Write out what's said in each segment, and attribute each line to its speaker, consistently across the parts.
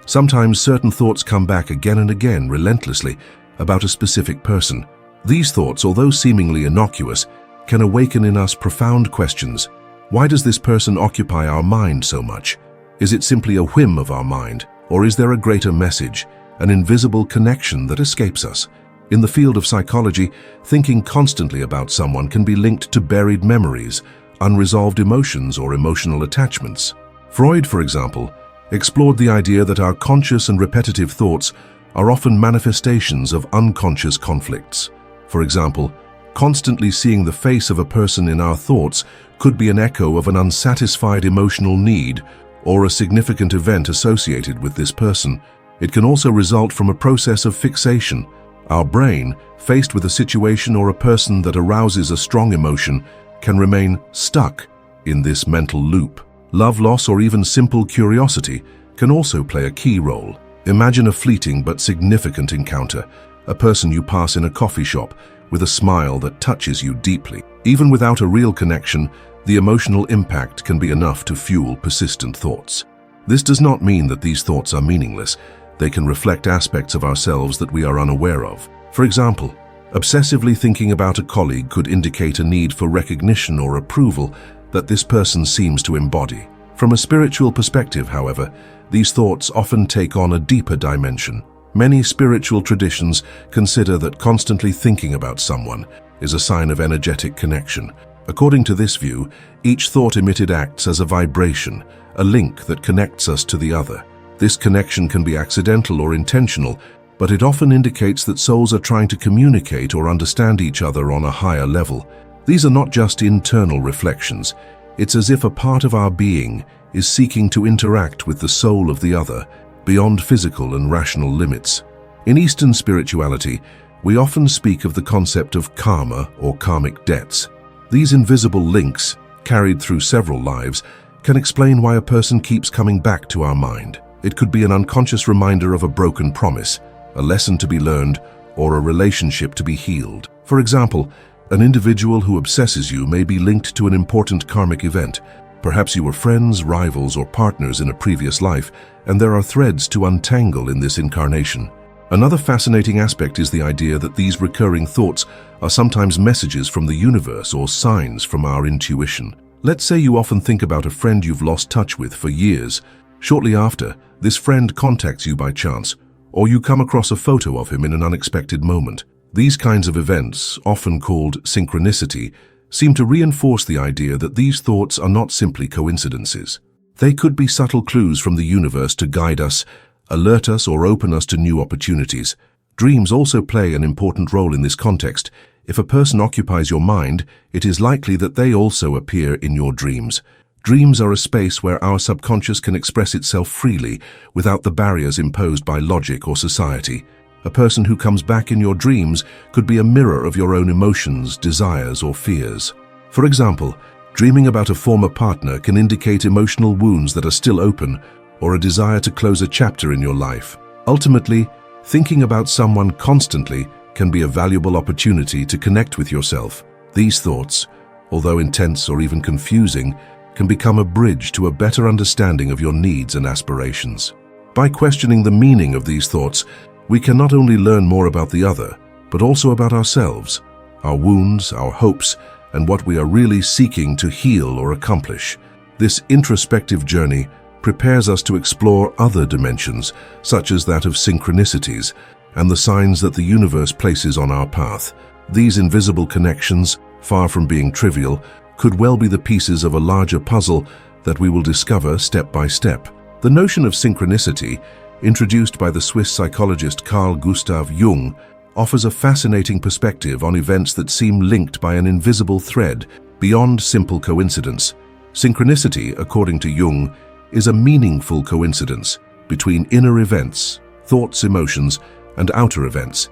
Speaker 1: Sometimes certain thoughts come back again and again relentlessly about a specific person. These thoughts, although seemingly innocuous, can awaken in us profound questions. Why does this person occupy our mind so much? Is it simply a whim of our mind, or is there a greater message, an invisible connection that escapes us? In the field of psychology, thinking constantly about someone can be linked to buried memories, unresolved emotions, or emotional attachments. Freud, for example, explored the idea that our conscious and repetitive thoughts are often manifestations of unconscious conflicts. For example, constantly seeing the face of a person in our thoughts could be an echo of an unsatisfied emotional need or a significant event associated with this person. It can also result from a process of fixation. Our brain, faced with a situation or a person that arouses a strong emotion, can remain stuck in this mental loop. Love loss or even simple curiosity can also play a key role. Imagine a fleeting but significant encounter, a person you pass in a coffee shop with a smile that touches you deeply. Even without a real connection, the emotional impact can be enough to fuel persistent thoughts. This does not mean that these thoughts are meaningless. They can reflect aspects of ourselves that we are unaware of. For example, obsessively thinking about a colleague could indicate a need for recognition or approval that this person seems to embody. From a spiritual perspective, however, these thoughts often take on a deeper dimension. Many spiritual traditions consider that constantly thinking about someone is a sign of energetic connection. According to this view, each thought emitted acts as a vibration, a link that connects us to the other. This connection can be accidental or intentional, but it often indicates that souls are trying to communicate or understand each other on a higher level. These are not just internal reflections. It's as if a part of our being is seeking to interact with the soul of the other, beyond physical and rational limits. In Eastern spirituality, we often speak of the concept of karma or karmic debts. These invisible links, carried through several lives, can explain why a person keeps coming back to our mind. It could be an unconscious reminder of a broken promise, a lesson to be learned, or a relationship to be healed. For example, an individual who obsesses you may be linked to an important karmic event. Perhaps you were friends, rivals, or partners in a previous life, and there are threads to untangle in this incarnation. Another fascinating aspect is the idea that these recurring thoughts are sometimes messages from the universe or signs from our intuition. Let's say you often think about a friend you've lost touch with for years. Shortly after, this friend contacts you by chance, or you come across a photo of him in an unexpected moment. These kinds of events, often called synchronicity, seem to reinforce the idea that these thoughts are not simply coincidences. They could be subtle clues from the universe to guide us, alert us, or open us to new opportunities. Dreams also play an important role in this context. If a person occupies your mind, it is likely that they also appear in your dreams. Dreams are a space where our subconscious can express itself freely without the barriers imposed by logic or society. A person who comes back in your dreams could be a mirror of your own emotions, desires, or fears. For example, dreaming about a former partner can indicate emotional wounds that are still open, or a desire to close a chapter in your life. Ultimately, thinking about someone constantly can be a valuable opportunity to connect with yourself. These thoughts, although intense or even confusing, can become a bridge to a better understanding of your needs and aspirations. By questioning the meaning of these thoughts, we can not only learn more about the other, but also about ourselves, our wounds, our hopes, and what we are really seeking to heal or accomplish. This introspective journey prepares us to explore other dimensions, such as that of synchronicities and the signs that the universe places on our path. These invisible connections, far from being trivial, could well be the pieces of a larger puzzle that we will discover step by step. The notion of synchronicity, introduced by the Swiss psychologist Carl Gustav Jung, offers a fascinating perspective on events that seem linked by an invisible thread beyond simple coincidence. Synchronicity, according to Jung, is a meaningful coincidence between inner events, thoughts, emotions, and outer events,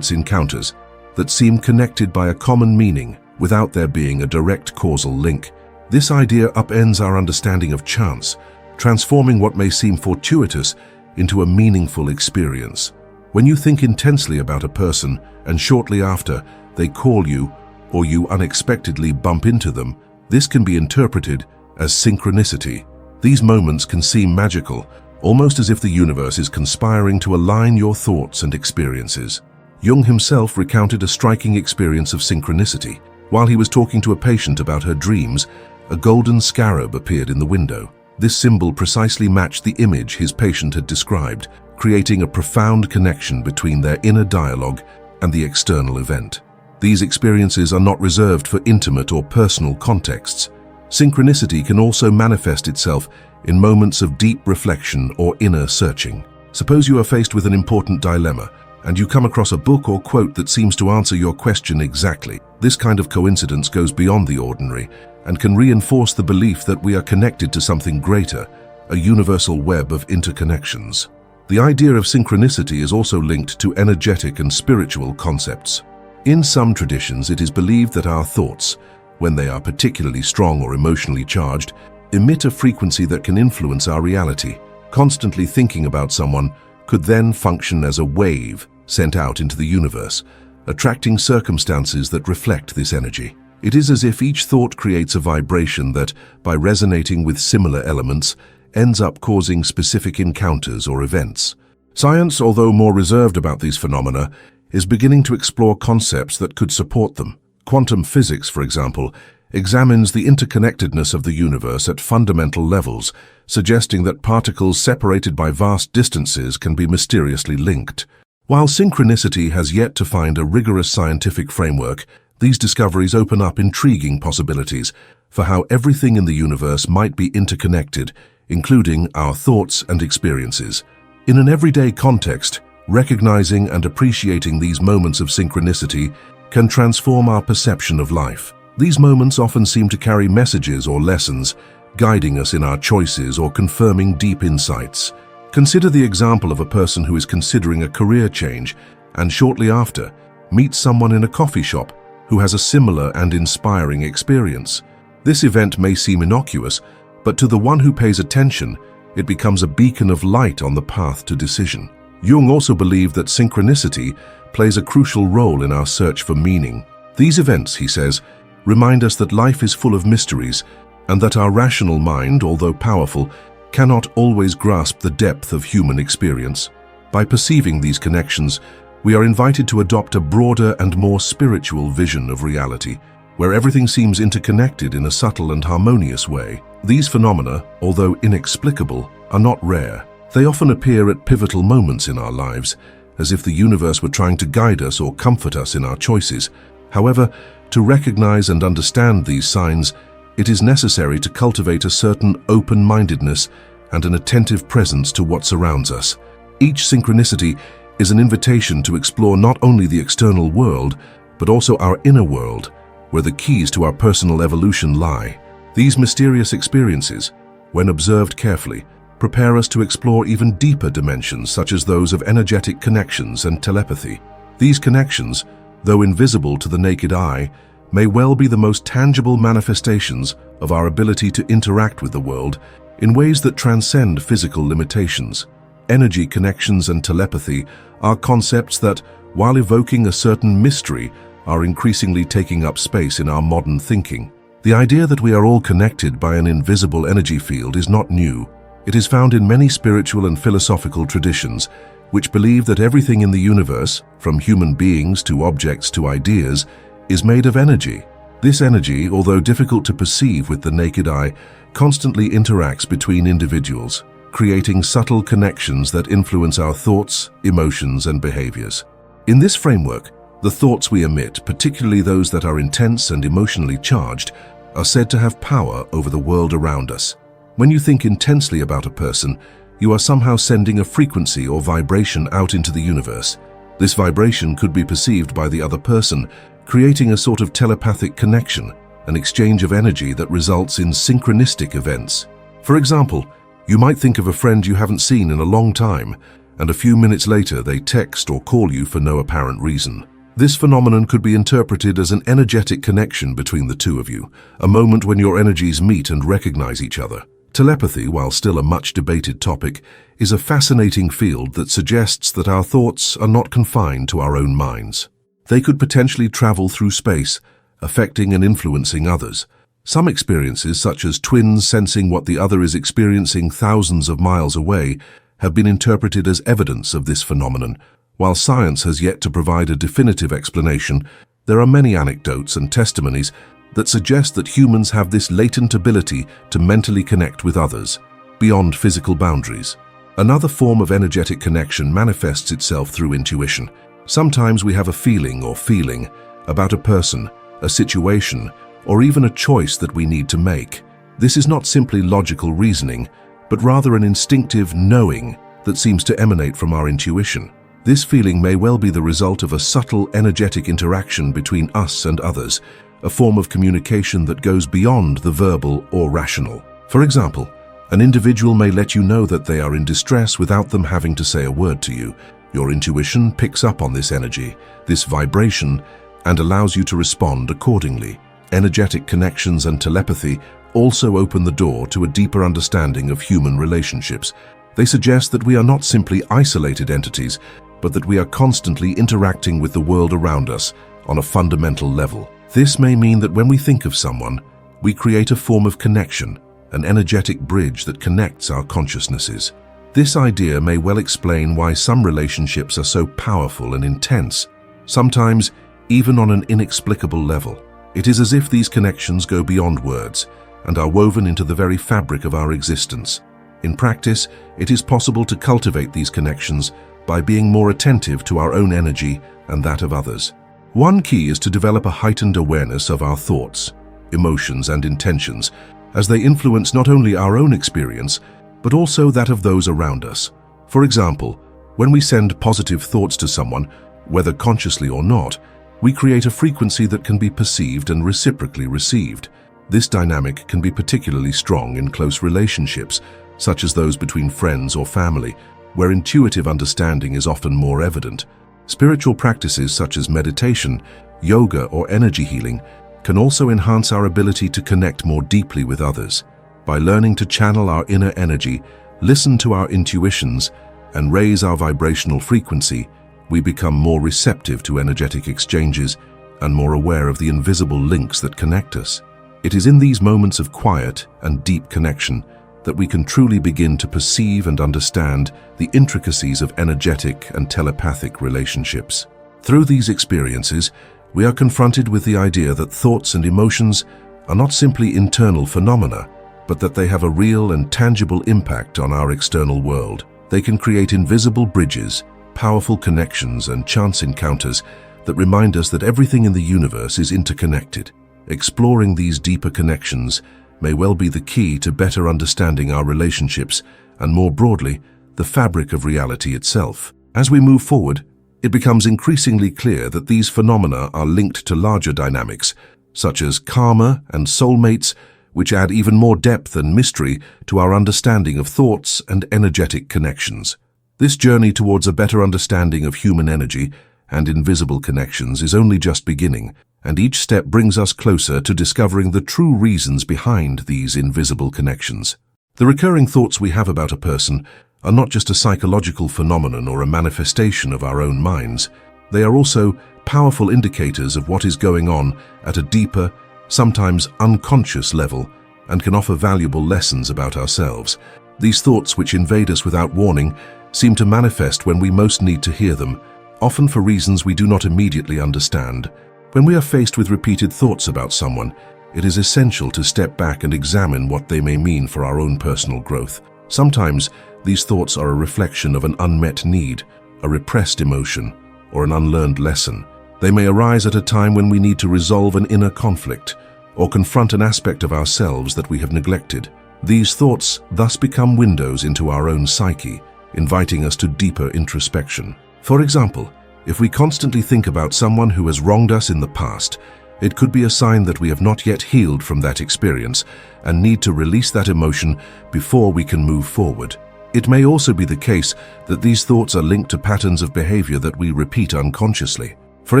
Speaker 1: encounters, that seem connected by a common meaning without there being a direct causal link. This idea upends our understanding of chance, transforming what may seem fortuitous into a meaningful experience. When you think intensely about a person and shortly after they call you or you unexpectedly bump into them, this can be interpreted as synchronicity. These moments can seem magical, almost as if the universe is conspiring to align your thoughts and experiences. Jung himself recounted a striking experience of synchronicity. While he was talking to a patient about her dreams, a golden scarab appeared in the window. This symbol precisely matched the image his patient had described, creating a profound connection between their inner dialogue and the external event. These experiences are not reserved for intimate or personal contexts. Synchronicity can also manifest itself in moments of deep reflection or inner searching. Suppose you are faced with an important dilemma, and you come across a book or quote that seems to answer your question exactly. This kind of coincidence goes beyond the ordinary and can reinforce the belief that we are connected to something greater, a universal web of interconnections. The idea of synchronicity is also linked to energetic and spiritual concepts. In some traditions, it is believed that our thoughts, when they are particularly strong or emotionally charged, emit a frequency that can influence our reality. Constantly thinking about someone could then function as a wave sent out into the universe, attracting circumstances that reflect this energy. It is as if each thought creates a vibration that, by resonating with similar elements, ends up causing specific encounters or events. Science, although more reserved about these phenomena, is beginning to explore concepts that could support them. Quantum physics, for example, examines the interconnectedness of the universe at fundamental levels, suggesting that particles separated by vast distances can be mysteriously linked. While synchronicity has yet to find a rigorous scientific framework, these discoveries open up intriguing possibilities for how everything in the universe might be interconnected, including our thoughts and experiences. In an everyday context, recognizing and appreciating these moments of synchronicity can transform our perception of life. These moments often seem to carry messages or lessons, guiding us in our choices or confirming deep insights. Consider the example of a person who is considering a career change and shortly after meets someone in a coffee shop who has a similar and inspiring experience. This event may seem innocuous, but to the one who pays attention, it becomes a beacon of light on the path to decision. Jung also believed that synchronicity plays a crucial role in our search for meaning. These events, he says, remind us that life is full of mysteries and that our rational mind, although powerful, cannot always grasp the depth of human experience. By perceiving these connections, we are invited to adopt a broader and more spiritual vision of reality, where everything seems interconnected in a subtle and harmonious way. These phenomena, although inexplicable, are not rare. They often appear at pivotal moments in our lives, as if the universe were trying to guide us or comfort us in our choices. However, to recognize and understand these signs, it is necessary to cultivate a certain open-mindedness and an attentive presence to what surrounds us. Each synchronicity is an invitation to explore not only the external world, but also our inner world, where the keys to our personal evolution lie. These mysterious experiences, when observed carefully, prepare us to explore even deeper dimensions such as those of energetic connections and telepathy. These connections, though invisible to the naked eye, may well be the most tangible manifestations of our ability to interact with the world in ways that transcend physical limitations. Energy connections and telepathy are concepts that, while evoking a certain mystery, are increasingly taking up space in our modern thinking. The idea that we are all connected by an invisible energy field is not new. It is found in many spiritual and philosophical traditions, which believe that everything in the universe, from human beings to objects to ideas, is made of energy. This energy, although difficult to perceive with the naked eye, constantly interacts between individuals, creating subtle connections that influence our thoughts, emotions, and behaviors. In this framework, the thoughts we emit, particularly those that are intense and emotionally charged, are said to have power over the world around us. When you think intensely about a person, you are somehow sending a frequency or vibration out into the universe. This vibration could be perceived by the other person, creating a sort of telepathic connection, an exchange of energy that results in synchronistic events. For example, you might think of a friend you haven't seen in a long time, and a few minutes later they text or call you for no apparent reason. This phenomenon could be interpreted as an energetic connection between the two of you, a moment when your energies meet and recognize each other. Telepathy, while still a much debated topic, is a fascinating field that suggests that our thoughts are not confined to our own minds. They could potentially travel through space, affecting and influencing others. Some experiences, such as twins sensing what the other is experiencing thousands of miles away, have been interpreted as evidence of this phenomenon. While science has yet to provide a definitive explanation, there are many anecdotes and testimonies that suggest that humans have this latent ability to mentally connect with others, beyond physical boundaries. Another form of energetic connection manifests itself through intuition. Sometimes we have a feeling about a person, a situation, or even a choice that we need to make. This is not simply logical reasoning, but rather an instinctive knowing that seems to emanate from our intuition. This feeling may well be the result of a subtle energetic interaction between us and others, a form of communication that goes beyond the verbal or rational. For example, an individual may let you know that they are in distress without them having to say a word to you. Your intuition picks up on this energy, this vibration, and allows you to respond accordingly. Energetic connections and telepathy also open the door to a deeper understanding of human relationships. They suggest that we are not simply isolated entities, but that we are constantly interacting with the world around us on a fundamental level. This may mean that when we think of someone, we create a form of connection, an energetic bridge that connects our consciousnesses. This idea may well explain why some relationships are so powerful and intense, sometimes even on an inexplicable level. It is as if these connections go beyond words and are woven into the very fabric of our existence. In practice, it is possible to cultivate these connections by being more attentive to our own energy and that of others. One key is to develop a heightened awareness of our thoughts, emotions, and intentions, as they influence not only our own experience, but also that of those around us. For example, when we send positive thoughts to someone, whether consciously or not, we create a frequency that can be perceived and reciprocally received. This dynamic can be particularly strong in close relationships, such as those between friends or family, where intuitive understanding is often more evident. Spiritual practices such as meditation, yoga, or energy healing can also enhance our ability to connect more deeply with others. By learning to channel our inner energy, listen to our intuitions, and raise our vibrational frequency, we become more receptive to energetic exchanges and more aware of the invisible links that connect us. It is in these moments of quiet and deep connection that we can truly begin to perceive and understand the intricacies of energetic and telepathic relationships. Through these experiences, we are confronted with the idea that thoughts and emotions are not simply internal phenomena, but that they have a real and tangible impact on our external world. They can create invisible bridges, powerful connections, and chance encounters that remind us that everything in the universe is interconnected. Exploring these deeper connections may well be the key to better understanding our relationships and, more broadly, the fabric of reality itself. As we move forward, it becomes increasingly clear that these phenomena are linked to larger dynamics, such as karma and soulmates, which add even more depth and mystery to our understanding of thoughts and energetic connections. This journey towards a better understanding of human energy and invisible connections is only just beginning, and each step brings us closer to discovering the true reasons behind these invisible connections. The recurring thoughts we have about a person are not just a psychological phenomenon or a manifestation of our own minds. They are also powerful indicators of what is going on at a deeper, sometimes unconscious level, and can offer valuable lessons about ourselves. These thoughts, which invade us without warning, seem to manifest when we most need to hear them, often for reasons we do not immediately understand. When we are faced with repeated thoughts about someone, it is essential to step back and examine what they may mean for our own personal growth. Sometimes, these thoughts are a reflection of an unmet need, a repressed emotion, or an unlearned lesson. They may arise at a time when we need to resolve an inner conflict or confront an aspect of ourselves that we have neglected. These thoughts thus become windows into our own psyche, inviting us to deeper introspection. For example, if we constantly think about someone who has wronged us in the past, it could be a sign that we have not yet healed from that experience and need to release that emotion before we can move forward. It may also be the case that these thoughts are linked to patterns of behavior that we repeat unconsciously. For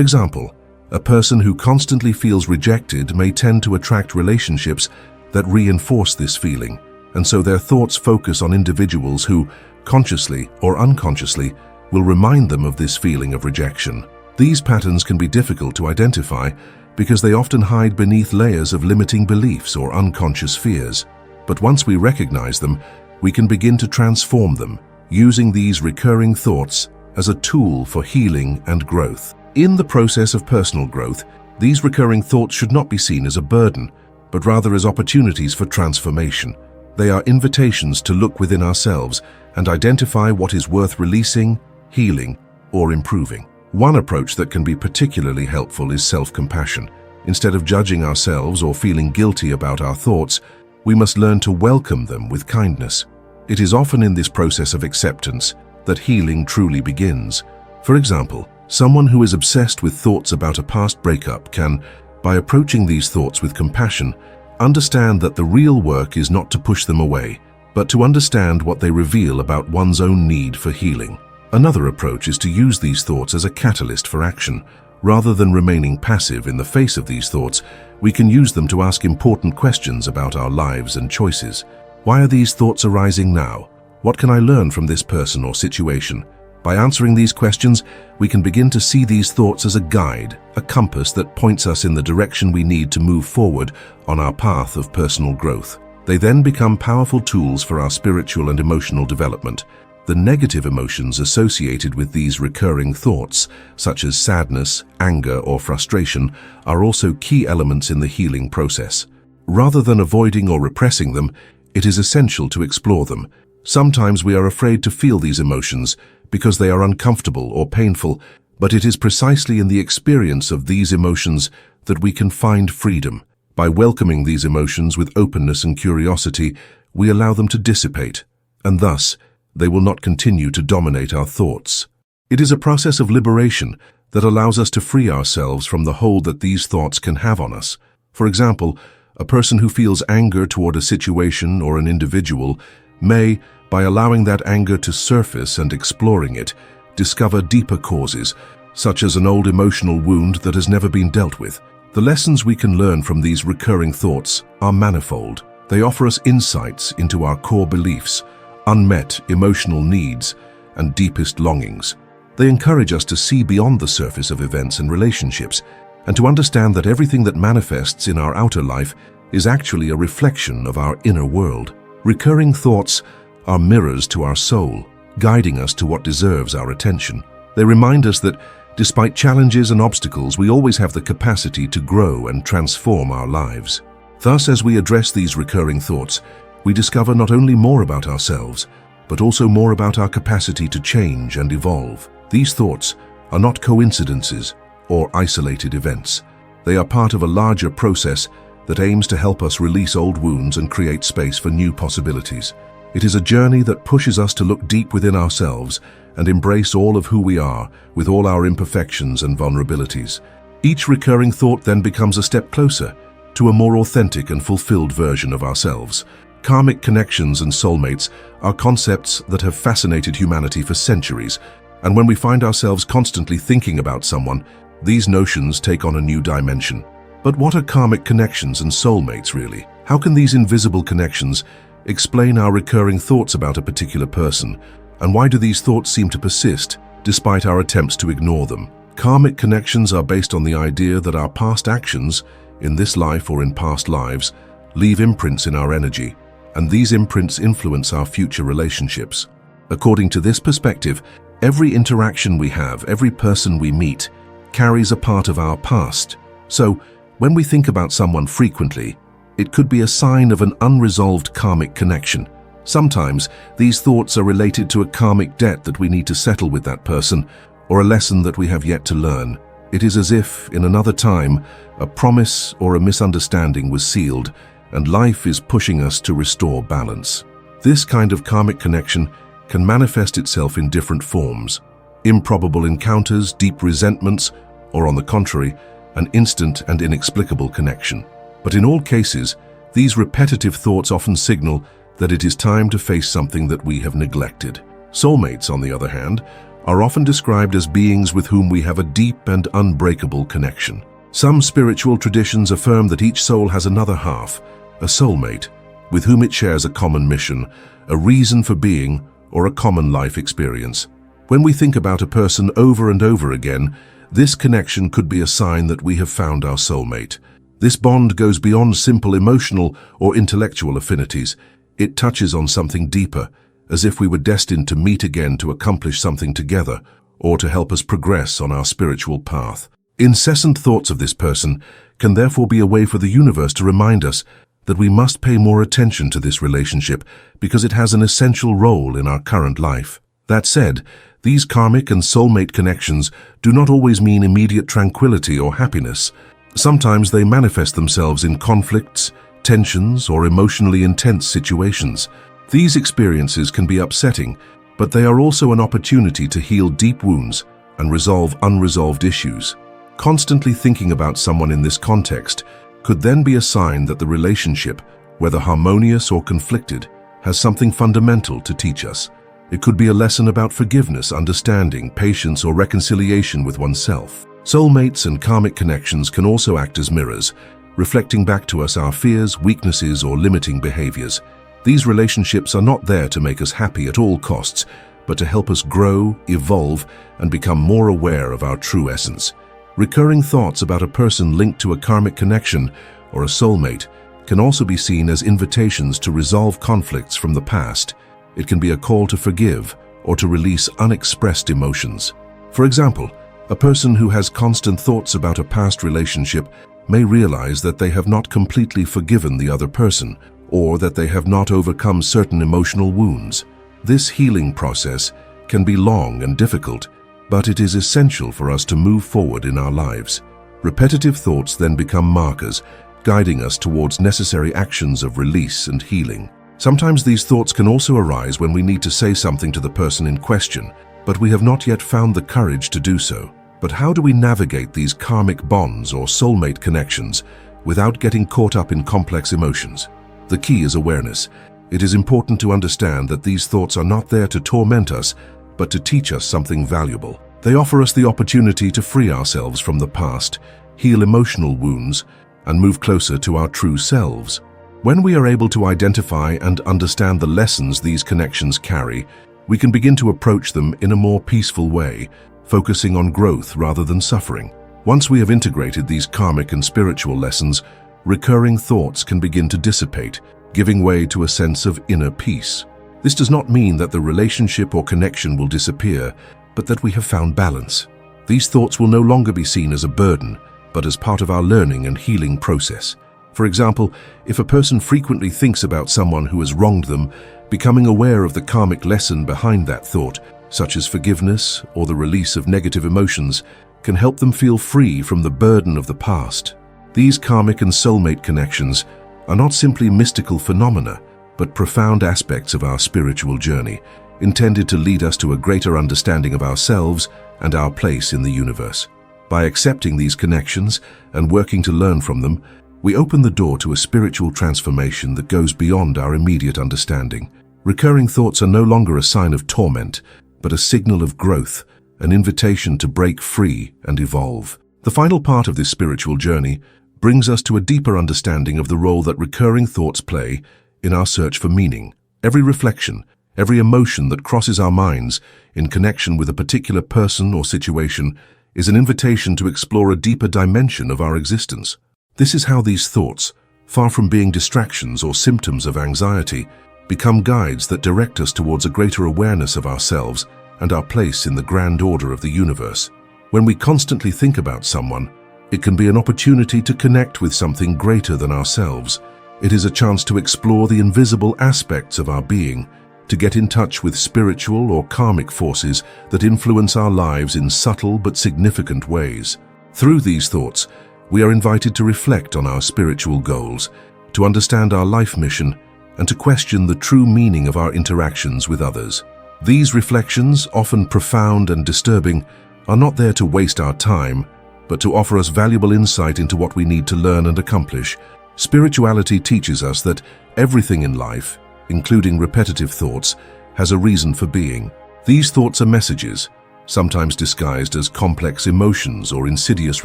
Speaker 1: example, a person who constantly feels rejected may tend to attract relationships that reinforce this feeling, and so their thoughts focus on individuals who, consciously or unconsciously, will remind them of this feeling of rejection. These patterns can be difficult to identify, because they often hide beneath layers of limiting beliefs or unconscious fears. But once we recognize them, we can begin to transform them, using these recurring thoughts as a tool for healing and growth. In the process of personal growth, these recurring thoughts should not be seen as a burden, but rather as opportunities for transformation. They are invitations to look within ourselves and identify what is worth releasing, healing, or improving. One approach that can be particularly helpful is self-compassion. Instead of judging ourselves or feeling guilty about our thoughts, we must learn to welcome them with kindness. It is often in this process of acceptance that healing truly begins. For example, someone who is obsessed with thoughts about a past breakup can, by approaching these thoughts with compassion, understand that the real work is not to push them away, but to understand what they reveal about one's own need for healing. Another approach is to use these thoughts as a catalyst for action. Rather than remaining passive in the face of these thoughts, we can use them to ask important questions about our lives and choices. Why are these thoughts arising now? What can I learn from this person or situation? By answering these questions, we can begin to see these thoughts as a guide, a compass that points us in the direction we need to move forward on our path of personal growth. They then become powerful tools for our spiritual and emotional development. The negative emotions associated with these recurring thoughts, such as sadness, anger, or frustration, are also key elements in the healing process. Rather than avoiding or repressing them, it is essential to explore them. Sometimes we are afraid to feel these emotions because they are uncomfortable or painful, but it is precisely in the experience of these emotions that we can find freedom. By welcoming these emotions with openness and curiosity, we allow them to dissipate, and thus, they will not continue to dominate our thoughts. It is a process of liberation that allows us to free ourselves from the hold that these thoughts can have on us. For example, a person who feels anger toward a situation or an individual may, by allowing that anger to surface and exploring it, discover deeper causes, such as an old emotional wound that has never been dealt with. The lessons we can learn from these recurring thoughts are manifold. They offer us insights into our core beliefs, unmet emotional needs, and deepest longings. They encourage us to see beyond the surface of events and relationships, and to understand that everything that manifests in our outer life is actually a reflection of our inner world. Recurring thoughts are mirrors to our soul, guiding us to what deserves our attention. They remind us that, despite challenges and obstacles, we always have the capacity to grow and transform our lives. Thus, as we address these recurring thoughts, we discover not only more about ourselves, but also more about our capacity to change and evolve. These thoughts are not coincidences or isolated events. They are part of a larger process that aims to help us release old wounds and create space for new possibilities. It is a journey that pushes us to look deep within ourselves and embrace all of who we are, with all our imperfections and vulnerabilities. Each recurring thought then becomes a step closer to a more authentic and fulfilled version of ourselves. Karmic connections and soulmates are concepts that have fascinated humanity for centuries, and when we find ourselves constantly thinking about someone, these notions take on a new dimension. But what are karmic connections and soulmates really? How can these invisible connections explain our recurring thoughts about a particular person, and why do these thoughts seem to persist despite our attempts to ignore them? Karmic connections are based on the idea that our past actions, in this life or in past lives, leave imprints in our energy, and these imprints influence our future relationships. According to this perspective, every interaction we have, every person we meet, carries a part of our past. So, when we think about someone frequently, it could be a sign of an unresolved karmic connection. Sometimes, these thoughts are related to a karmic debt that we need to settle with that person, or a lesson that we have yet to learn. It is as if, in another time, a promise or a misunderstanding was sealed, and life is pushing us to restore balance. This kind of karmic connection can manifest itself in different forms: improbable encounters, deep resentments, or on the contrary, an instant and inexplicable connection. But in all cases, these repetitive thoughts often signal that it is time to face something that we have neglected. Soulmates, on the other hand, are often described as beings with whom we have a deep and unbreakable connection. Some spiritual traditions affirm that each soul has another half, a soulmate, with whom it shares a common mission, a reason for being, or a common life experience. When we think about a person over and over again, This connection could be a sign that we have found our soulmate. This bond goes beyond simple emotional or intellectual affinities. It touches on something deeper, as if we were destined to meet again to accomplish something together, or to help us progress on our spiritual path. Incessant thoughts of this person can therefore be a way for the universe to remind us that we must pay more attention to this relationship because it has an essential role in our current life. That said, these karmic and soulmate connections do not always mean immediate tranquility or happiness. Sometimes they manifest themselves in conflicts, tensions, or emotionally intense situations. These experiences can be upsetting, but they are also an opportunity to heal deep wounds and resolve unresolved issues. Constantly thinking about someone in this context could then be a sign that the relationship, whether harmonious or conflicted, has something fundamental to teach us. It could be a lesson about forgiveness, understanding, patience, or reconciliation with oneself. Soulmates and karmic connections can also act as mirrors, reflecting back to us our fears, weaknesses, or limiting behaviors. These relationships are not there to make us happy at all costs, but to help us grow, evolve, and become more aware of our true essence. Recurring thoughts about a person linked to a karmic connection or a soulmate can also be seen as invitations to resolve conflicts from the past. It can be a call to forgive or to release unexpressed emotions. For example, a person who has constant thoughts about a past relationship may realize that they have not completely forgiven the other person, or that they have not overcome certain emotional wounds. This healing process can be long and difficult, but it is essential for us to move forward in our lives. Repetitive thoughts then become markers, guiding us towards necessary actions of release and healing. Sometimes these thoughts can also arise when we need to say something to the person in question, but we have not yet found the courage to do so. But how do we navigate these karmic bonds or soulmate connections without getting caught up in complex emotions? The key is awareness. It is important to understand that these thoughts are not there to torment us, but to teach us something valuable. They offer us the opportunity to free ourselves from the past, heal emotional wounds, and move closer to our true selves. When we are able to identify and understand the lessons these connections carry, we can begin to approach them in a more peaceful way, focusing on growth rather than suffering. Once we have integrated these karmic and spiritual lessons, recurring thoughts can begin to dissipate, giving way to a sense of inner peace. This does not mean that the relationship or connection will disappear, but that we have found balance. These thoughts will no longer be seen as a burden, but as part of our learning and healing process. For example, if a person frequently thinks about someone who has wronged them, becoming aware of the karmic lesson behind that thought, such as forgiveness or the release of negative emotions, can help them feel free from the burden of the past. These karmic and soulmate connections are not simply mystical phenomena, but profound aspects of our spiritual journey, intended to lead us to a greater understanding of ourselves and our place in the universe. By accepting these connections and working to learn from them, we open the door to a spiritual transformation that goes beyond our immediate understanding. Recurring thoughts are no longer a sign of torment, but a signal of growth, an invitation to break free and evolve. The final part of this spiritual journey brings us to a deeper understanding of the role that recurring thoughts play in our search for meaning. Every reflection, every emotion that crosses our minds in connection with a particular person or situation is an invitation to explore a deeper dimension of our existence. This is how these thoughts, far from being distractions or symptoms of anxiety, become guides that direct us towards a greater awareness of ourselves and our place in the grand order of the universe. When we constantly think about someone, it can be an opportunity to connect with something greater than ourselves. It is a chance to explore the invisible aspects of our being, to get in touch with spiritual or karmic forces that influence our lives in subtle but significant ways. Through these thoughts, we are invited to reflect on our spiritual goals, to understand our life mission, and to question the true meaning of our interactions with others. These reflections, often profound and disturbing, are not there to waste our time, but to offer us valuable insight into what we need to learn and accomplish. Spirituality teaches us that everything in life, including repetitive thoughts, has a reason for being. These thoughts are messages, sometimes disguised as complex emotions or insidious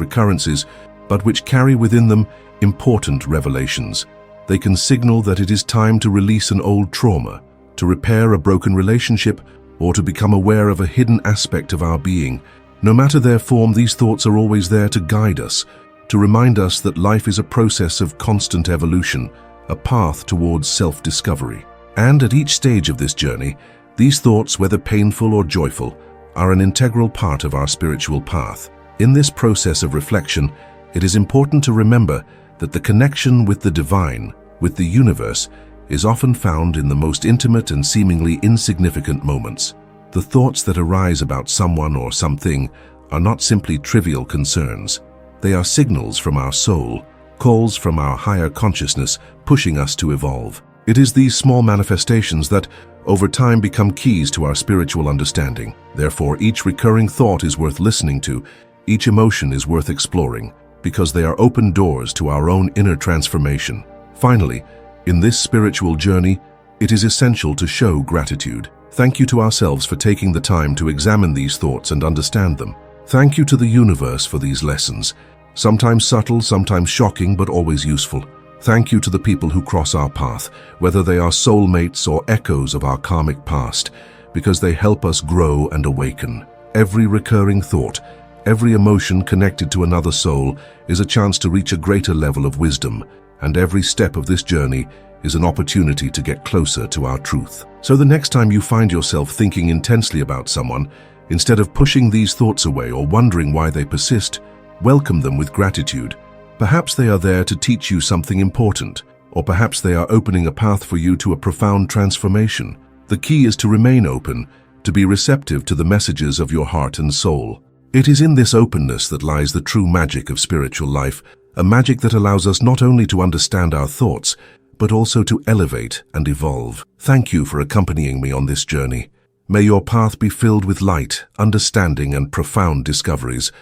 Speaker 1: recurrences, but which carry within them important revelations. They can signal that it is time to release an old trauma, to repair a broken relationship, or to become aware of a hidden aspect of our being No matter their form, these thoughts are always there to guide us, to remind us that life is a process of constant evolution, a path towards self-discovery. And at each stage of this journey, these thoughts, whether painful or joyful, are an integral part of our spiritual path. In this process of reflection, it is important to remember that the connection with the divine, with the universe, is often found in the most intimate and seemingly insignificant moments. The thoughts that arise about someone or something are not simply trivial concerns. They are signals from our soul, calls from our higher consciousness, pushing us to evolve. It is these small manifestations that, over time, become keys to our spiritual understanding. Therefore, each recurring thought is worth listening to, each emotion is worth exploring, because they are open doors to our own inner transformation. Finally, in this spiritual journey, it is essential to show gratitude. Thank you to ourselves for taking the time to examine these thoughts and understand them. Thank you to the universe for these lessons, sometimes subtle, sometimes shocking, but always useful. Thank you to the people who cross our path, whether they are soulmates or echoes of our karmic past, because they help us grow and awaken. Every recurring thought, every emotion connected to another soul is a chance to reach a greater level of wisdom, and every step of this journey is an opportunity to get closer to our truth. So the next time you find yourself thinking intensely about someone, instead of pushing these thoughts away or wondering why they persist, welcome them with gratitude. Perhaps they are there to teach you something important, or perhaps they are opening a path for you to a profound transformation. The key is to remain open, to be receptive to the messages of your heart and soul. It is in this openness that lies the true magic of spiritual life, a magic that allows us not only to understand our thoughts, but also to elevate and evolve. Thank you for accompanying me on this journey. May your path be filled with light, understanding, and profound discoveries.